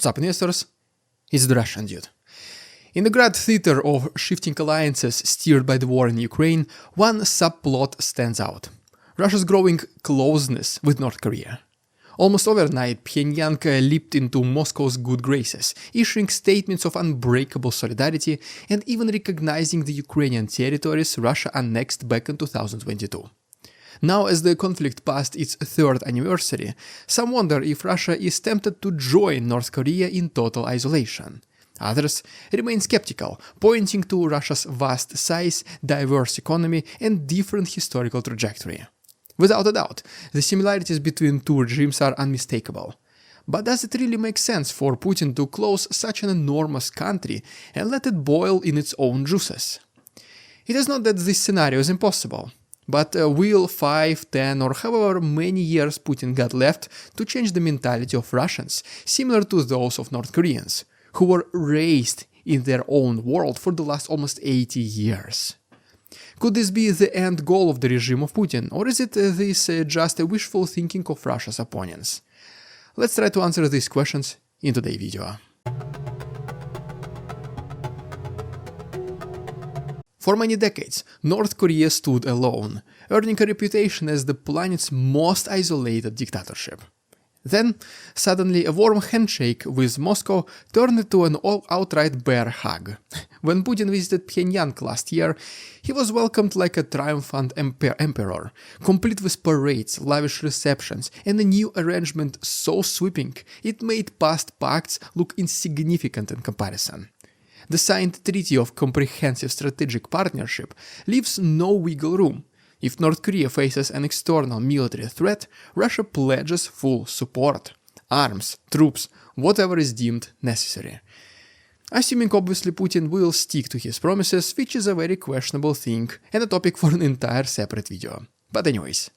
What's up, investors? It's the Russian dude. In the grand theater of shifting alliances steered by the war in Ukraine, one subplot stands out: Russia's growing closeness with North Korea. Almost overnight, Pyongyang leaped into Moscow's good graces, issuing statements of unbreakable solidarity and even recognizing the Ukrainian territories Russia annexed back in 2022. Now, as the conflict passed its third anniversary, some wonder if Russia is tempted to join North Korea in total isolation. Others remain skeptical, pointing to Russia's vast size, diverse economy, and different historical trajectory. Without a doubt, the similarities between two regimes are unmistakable. But does it really make sense for Putin to close such an enormous country and let it boil in its own juices? It is not that this scenario is impossible, but will 5, 10 or however many years Putin got left to change the mentality of Russians, similar to those of North Koreans, who were raised in their own world for the last almost 80 years? Could this be the end goal of the regime of Putin, or is it this just a wishful thinking of Russia's opponents? Let's try to answer these questions in today's video. For many decades, North Korea stood alone, earning a reputation as the planet's most isolated dictatorship. Then, suddenly, a warm handshake with Moscow turned into an outright bear hug. When Putin visited Pyongyang last year, he was welcomed like a triumphant emperor, complete with parades, lavish receptions, and a new arrangement so sweeping it made past pacts look insignificant in comparison. The signed Treaty of Comprehensive Strategic Partnership leaves no wiggle room. If North Korea faces an external military threat, Russia pledges full support. Arms, troops, whatever is deemed necessary. Assuming obviously Putin will stick to his promises, which is a very questionable thing and a topic for an entire separate video. But anyways.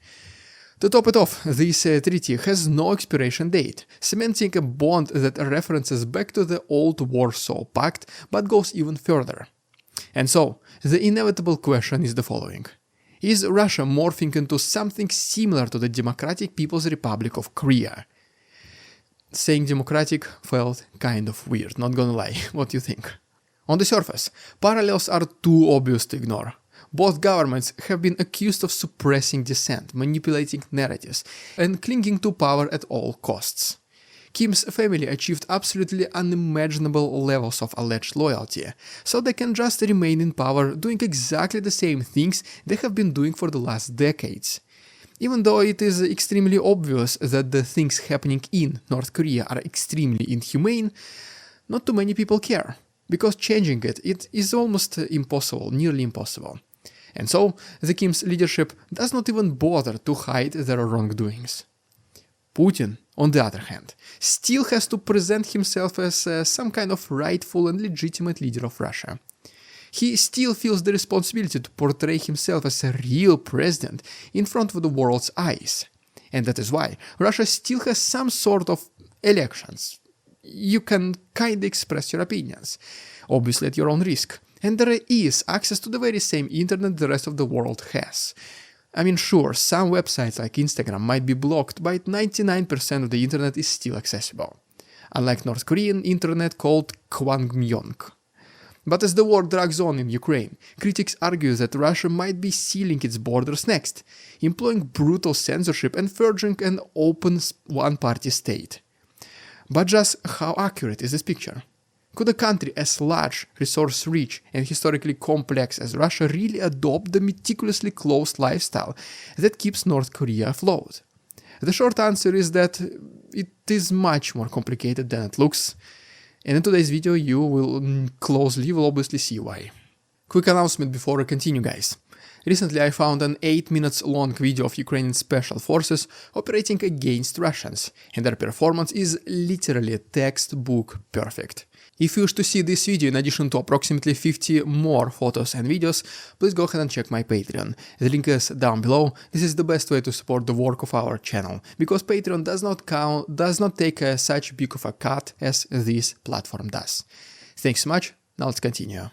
To top it off, this treaty has no expiration date, cementing a bond that references back to the old Warsaw Pact but goes even further. And so, the inevitable question is the following. Is Russia morphing into something similar to the Democratic People's Republic of Korea? Saying democratic felt kind of weird, not gonna lie. What do you think? On the surface, parallels are too obvious to ignore. Both governments have been accused of suppressing dissent, manipulating narratives, and clinging to power at all costs. Kim's family achieved absolutely unimaginable levels of alleged loyalty, so they can just remain in power doing exactly the same things they have been doing for the last decades. Even though it is extremely obvious that the things happening in North Korea are extremely inhumane, not too many people care, because changing it is almost impossible, nearly impossible. And so, the Kim's leadership does not even bother to hide their wrongdoings. Putin, on the other hand, still has to present himself as some kind of rightful and legitimate leader of Russia. He still feels the responsibility to portray himself as a real president in front of the world's eyes. And that is why Russia still has some sort of elections. You can kinda express your opinions, obviously at your own risk. And there is access to the very same internet the rest of the world has. I mean, sure, some websites like Instagram might be blocked, but 99% of the internet is still accessible. Unlike North Korean internet called Kwangmyong. But as the war drags on in Ukraine, critics argue that Russia might be sealing its borders next, employing brutal censorship and forging an open one-party state. But just how accurate is this picture? Could a country as large, resource-rich, and historically complex as Russia really adopt the meticulously closed lifestyle that keeps North Korea afloat? The short answer is that it is much more complicated than it looks, and in today's video you will obviously see why. Quick announcement before I continue, guys. Recently I found an 8 minutes long video of Ukrainian special forces operating against Russians, and their performance is literally textbook perfect. If you wish to see this video in addition to approximately 50 more photos and videos, please go ahead and check my Patreon. The link is down below. This is the best way to support the work of our channel, because Patreon does not take such big of a cut as this platform does. Thanks so much, now let's continue.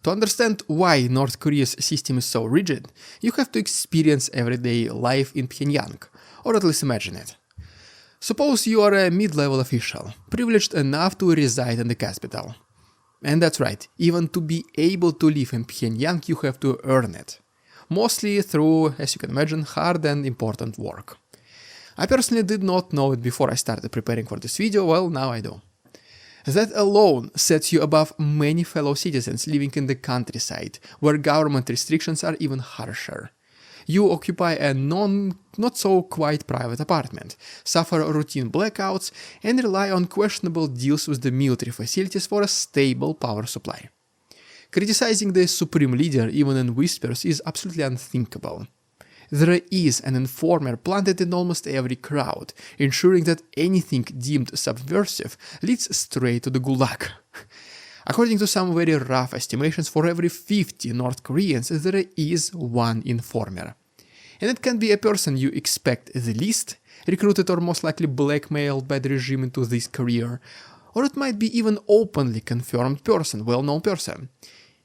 To understand why North Korea's system is so rigid, you have to experience everyday life in Pyongyang, or at least imagine it. Suppose you are a mid-level official, privileged enough to reside in the capital. And that's right, even to be able to live in Pyongyang you have to earn it. Mostly through, as you can imagine, hard and important work. I personally did not know it before I started preparing for this video, well, now I do. That alone sets you above many fellow citizens living in the countryside, where government restrictions are even harsher. You occupy a not so quite private apartment, suffer routine blackouts, and rely on questionable deals with the military facilities for a stable power supply. Criticizing the supreme leader even in whispers is absolutely unthinkable. There is an informer planted in almost every crowd, ensuring that anything deemed subversive leads straight to the gulag. According to some very rough estimations, for every 50 North Koreans there is one informer. And it can be a person you expect the least, recruited or most likely blackmailed by the regime into this career, or it might be even openly confirmed person, well-known person.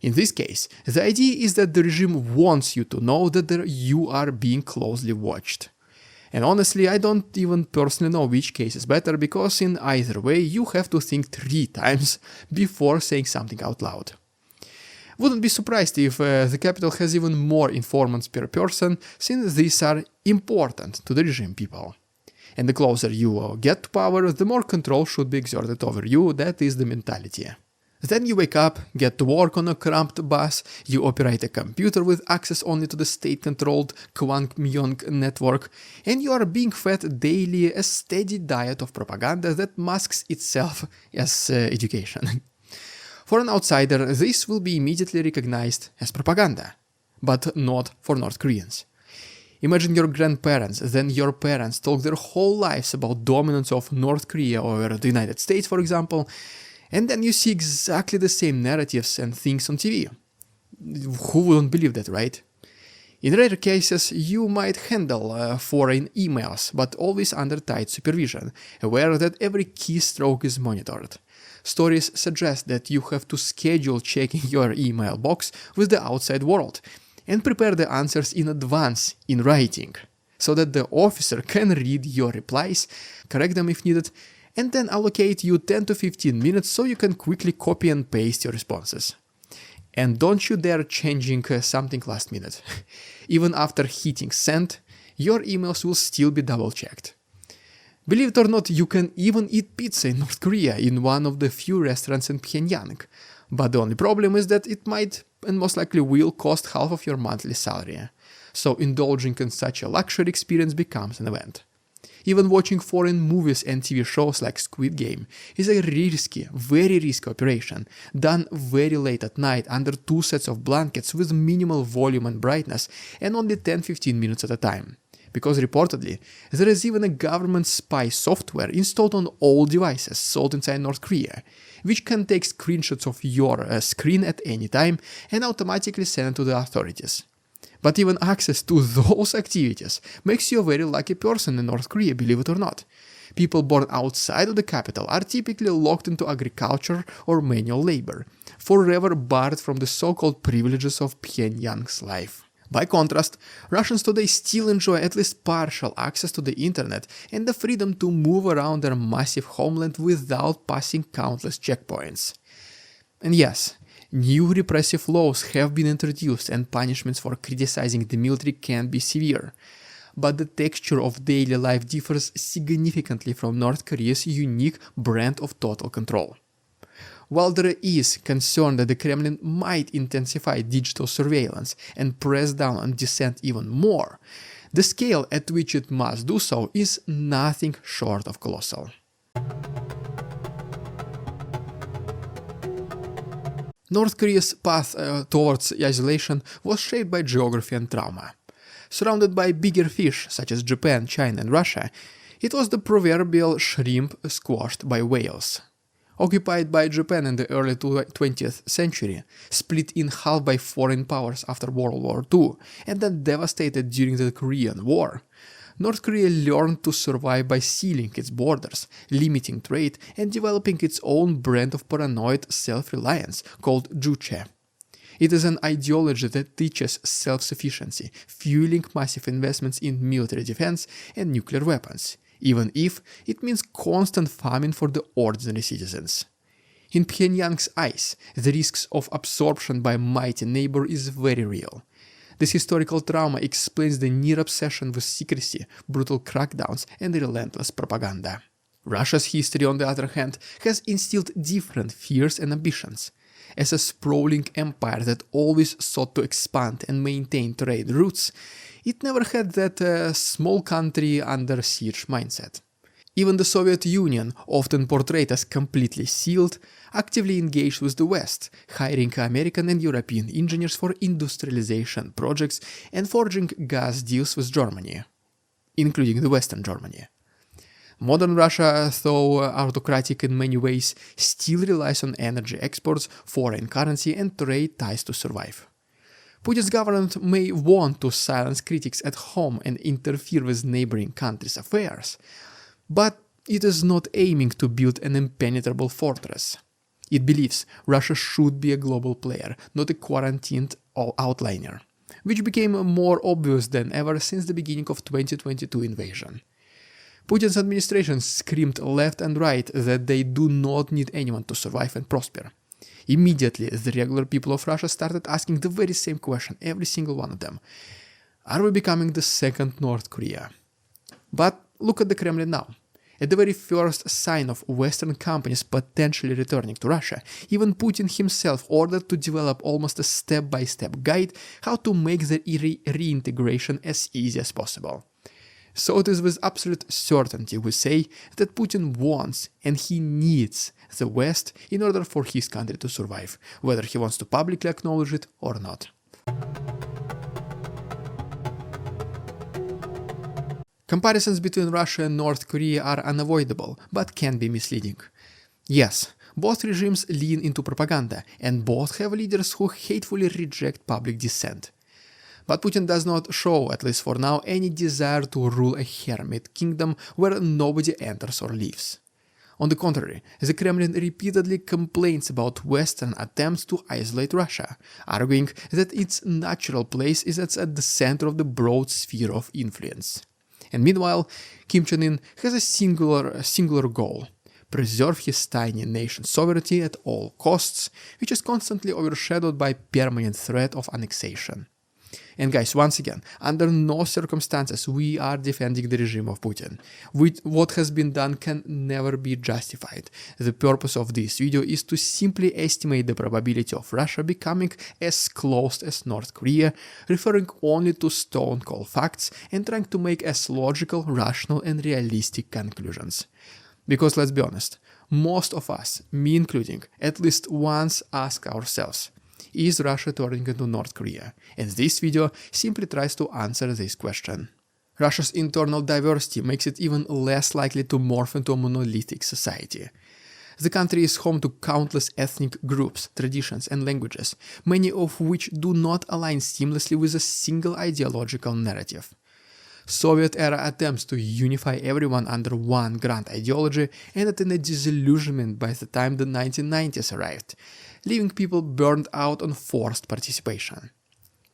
In this case, the idea is that the regime wants you to know that you are being closely watched. And honestly, I don't even personally know which case is better, because in either way you have to think 3 times before saying something out loud. Wouldn't be surprised if the capital has even more informants per person, since these are important to the regime people. And the closer you get to power, the more control should be exerted over you, that is the mentality. Then you wake up, get to work on a cramped bus, you operate a computer with access only to the state-controlled Kwangmyong network, and you are being fed daily a steady diet of propaganda that masks itself as education. For an outsider, this will be immediately recognized as propaganda, but not for North Koreans. Imagine your grandparents, then your parents talk their whole lives about dominance of North Korea over the United States, for example, and then you see exactly the same narratives and things on TV. Who wouldn't believe that, right? In rare cases, you might handle foreign emails, but always under tight supervision, aware that every keystroke is monitored. Stories suggest that you have to schedule checking your email box with the outside world, and prepare the answers in advance in writing, so that the officer can read your replies, correct them if needed, and then allocate you 10 to 15 minutes so you can quickly copy and paste your responses. And don't you dare changing something last minute. Even after hitting send, your emails will still be double-checked. Believe it or not, you can even eat pizza in North Korea in one of the few restaurants in Pyongyang. But the only problem is that it might and most likely will cost half of your monthly salary. So indulging in such a luxury experience becomes an event. Even watching foreign movies and TV shows like Squid Game is a very risky operation, done very late at night under 2 sets of blankets with minimal volume and brightness and only 10-15 minutes at a time. Because reportedly, there is even a government spy software installed on all devices sold inside North Korea, which can take screenshots of your screen at any time and automatically send it to the authorities. But even access to those activities makes you a very lucky person in North Korea, believe it or not. People born outside of the capital are typically locked into agriculture or manual labor, forever barred from the so-called privileges of Pyongyang's life. By contrast, Russians today still enjoy at least partial access to the internet and the freedom to move around their massive homeland without passing countless checkpoints. And yes, new repressive laws have been introduced and punishments for criticizing the military can be severe. But the texture of daily life differs significantly from North Korea's unique brand of total control. While there is concern that the Kremlin might intensify digital surveillance and press down on dissent even more, the scale at which it must do so is nothing short of colossal. North Korea's path towards isolation was shaped by geography and trauma. Surrounded by bigger fish such as Japan, China and Russia, it was the proverbial shrimp squashed by whales. Occupied by Japan in the early 20th century, split in half by foreign powers after World War II, and then devastated during the Korean War, North Korea learned to survive by sealing its borders, limiting trade, and developing its own brand of paranoid self-reliance called juche. It is an ideology that teaches self-sufficiency, fueling massive investments in military defense and nuclear weapons, even if it means constant famine for the ordinary citizens. In Pyongyang's eyes, the risks of absorption by a mighty neighbor is very real. This historical trauma explains the near obsession with secrecy, brutal crackdowns, and relentless propaganda. Russia's history, on the other hand, has instilled different fears and ambitions. As a sprawling empire that always sought to expand and maintain trade routes, it never had that small country under siege mindset. Even the Soviet Union, often portrayed as completely sealed, actively engaged with the West, hiring American and European engineers for industrialization projects and forging gas deals with Germany, including the Western Germany. Modern Russia, though autocratic in many ways, still relies on energy exports, foreign currency, and trade ties to survive. Putin's government may want to silence critics at home and interfere with neighboring countries' affairs, but it is not aiming to build an impenetrable fortress. It believes Russia should be a global player, not a quarantined outliner, which became more obvious than ever since the beginning of 2022 invasion. Putin's administration screamed left and right that they do not need anyone to survive and prosper. Immediately, the regular people of Russia started asking the very same question, every single one of them. Are we becoming the second North Korea? But look at the Kremlin now. At the very first sign of Western companies potentially returning to Russia, even Putin himself ordered to develop almost a step-by-step guide how to make the reintegration as easy as possible. So it is with absolute certainty we say that Putin wants and he needs the West in order for his country to survive, whether he wants to publicly acknowledge it or not. Comparisons between Russia and North Korea are unavoidable, but can be misleading. Yes, both regimes lean into propaganda, and both have leaders who hatefully reject public dissent. But Putin does not show, at least for now, any desire to rule a hermit kingdom where nobody enters or leaves. On the contrary, the Kremlin repeatedly complains about Western attempts to isolate Russia, arguing that its natural place is at the center of the broad sphere of influence. And meanwhile, Kim Jong Un has a singular goal: preserve his tiny nation's sovereignty at all costs, which is constantly overshadowed by permanent threat of annexation. And guys, once again, under no circumstances we are defending the regime of Putin. What has been done can never be justified. The purpose of this video is to simply estimate the probability of Russia becoming as closed as North Korea, referring only to stone-cold facts and trying to make as logical, rational and realistic conclusions. Because let's be honest, most of us, me including, at least once ask ourselves, is Russia turning into North Korea? And this video simply tries to answer this question. Russia's internal diversity makes it even less likely to morph into a monolithic society. The country is home to countless ethnic groups, traditions and languages, many of which do not align seamlessly with a single ideological narrative. Soviet-era attempts to unify everyone under one grand ideology ended in a disillusionment by the time the 1990s arrived, leaving people burned out on forced participation.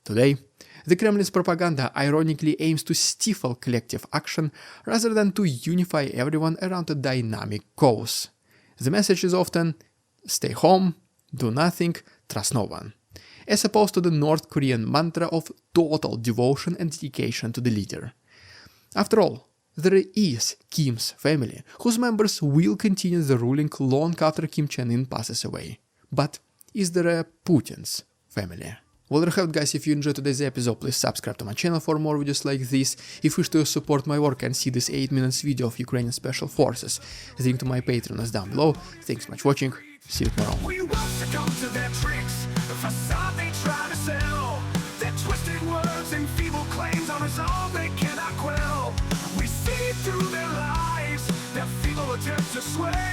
Today, the Kremlin's propaganda ironically aims to stifle collective action rather than to unify everyone around a dynamic cause. The message is often, stay home, do nothing, trust no one, as opposed to the North Korean mantra of total devotion and dedication to the leader. After all, there is Kim's family, whose members will continue the ruling long after Kim Jong Un passes away. But is there a Putin's family? Well, there you have it, guys. If you enjoyed today's episode, please subscribe to my channel for more videos like this. If you wish to support my work and see this 8 minutes video of Ukrainian Special Forces, the link to my Patreon is down below. Thanks so much for watching. See you tomorrow. We won't succumb to their tricks, the facade they try to sell, their twisted words and feeble claims on us all they cannot quell. We see through their lies, their feeble attempts to sway.